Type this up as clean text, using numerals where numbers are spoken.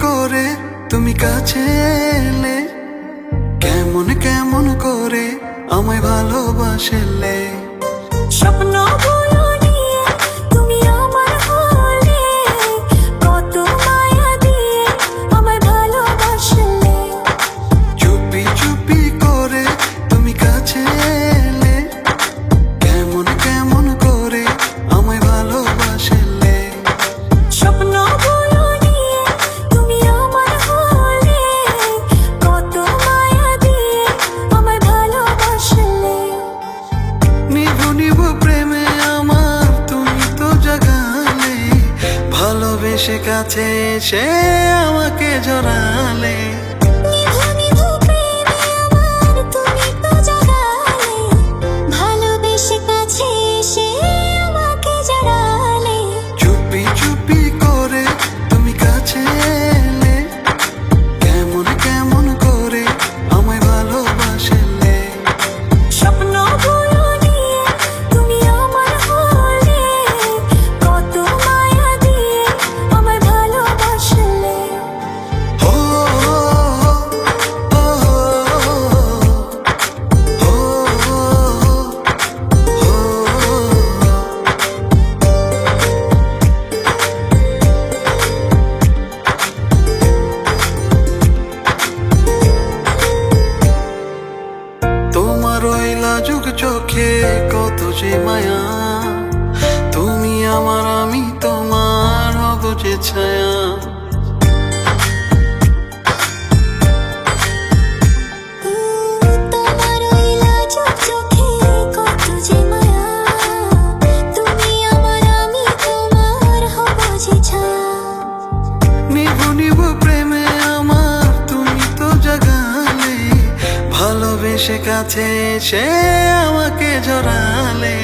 করে তুমি কাছে এলে, কেমন কেমন করে আমায় ভালোবাসলে। স্বপ্নগুলো নিয়ে তুমি আমার হলে, কত মায়া দিয়ে আমায় ভালোবাসলে। চুপি চুপি করে তুমি কাছে এলে, কেমন কেমন করে আমায় ভালোবাসলে। স্বপ্নগুলো নিয়ে তুমি আমার হলে, কত মায়া দিয়ে আমায় ভালোবাসলে। নিভু নিভু প্রেমে আমার তুমি তো জাগালে, ভালোবেসে কাছে এসে আমাকে জড়ালে। নিভু নিভু প্রেমে আমার তুমি তো জাগালে, ভালোবেসে কাছে এসে আমাকে জড়ালে। চুপি চুপি করে তুমি কাছে এলে, কেমন কেমন করে আমায় ভালোবাসলে। স্বপ্নগুলো নিয়ে তুমি আমার হলে, কত মায়া দিয়ে আমায় ভালোবাসলে। ও ও তোমার ওই লাজুক চোখে কত যে মায়া, তুমি আমার আমি তোমার হব যে ছায়া। তোমার ওই লাজুক চোখে কত যে মায়া, তুমি আমার আমি তোমার হব যে ছায়া। নিভু নিভু প্রেমে আমার তুমি তো জাগালে, ভালোবেসে কাছে এসে আমাকে জড়ালে।